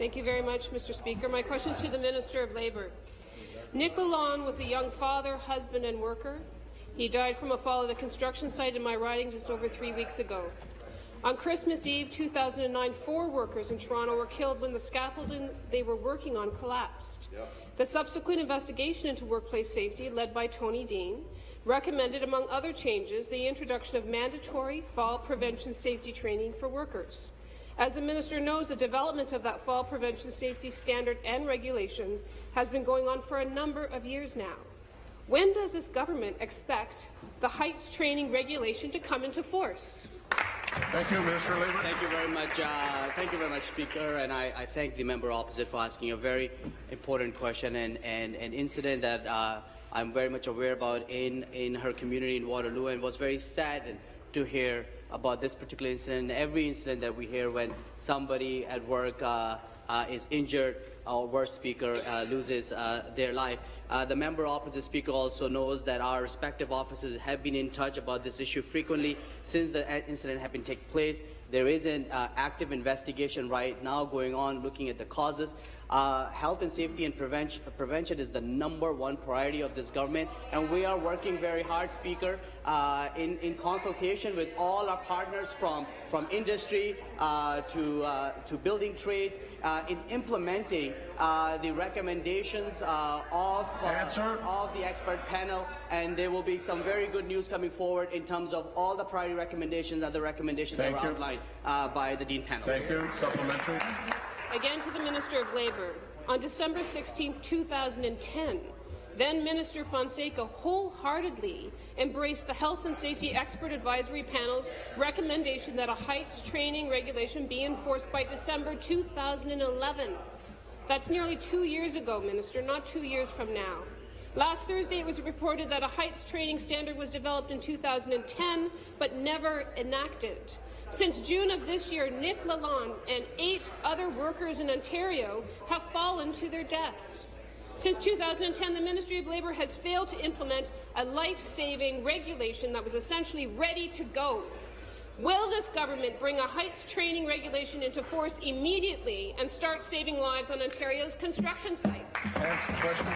Thank you very much, Mr. Speaker. My question is to the Minister of Labour. Nick Lalonde was a young father, husband and worker. He died from a fall at a construction site in my riding just over 3 weeks ago. On Christmas Eve 2009, 4 workers in Toronto were killed when the scaffolding they were working on collapsed. The subsequent investigation into workplace safety, led by Tony Dean, recommended, among other changes, the introduction of mandatory fall prevention safety training for workers. As the minister knows, the development of that fall prevention safety standard and regulation has been going on for a number of years now. When does this government expect the heights training regulation to come into force? Thank you, Minister of Labour. Thank you very much, Speaker, and I thank the member opposite for asking a very important question and an incident that I'm very much aware about in her community in Waterloo, and was very sad to hear about this particular incident. Every incident that we hear when somebody at work is injured or, worse, Speaker, loses their life. The member opposite, Speaker, also knows that our respective offices have been in touch about this issue frequently since the incident had been taking place. There is an active investigation right now going on looking at the causes. Health and safety and prevention is the #1 priority of this government, and we are working very hard, Speaker, in consultation with all our partners from industry to building trades in implementing the recommendations of the expert panel, and there will be some very good news coming forward in terms of all the priority recommendations and the recommendations that were outlined by the Dean panel. Thank you. Supplementary. Again to the Minister of Labour. On December 16, 2010, then Minister Fonseca wholeheartedly embraced the Health and Safety Expert Advisory Panel's recommendation that a heights training regulation be enforced by December 2011. That's nearly 2 years ago, Minister, not 2 years from now. Last Thursday, it was reported that a heights training standard was developed in 2010, but never enacted. Since June of this year, Nick Lalonde and 8 other workers in Ontario have fallen to their deaths. Since 2010, the Ministry of Labour has failed to implement a life-saving regulation that was essentially ready to go. Will this government bring a heights training regulation into force immediately and start saving lives on Ontario's construction sites?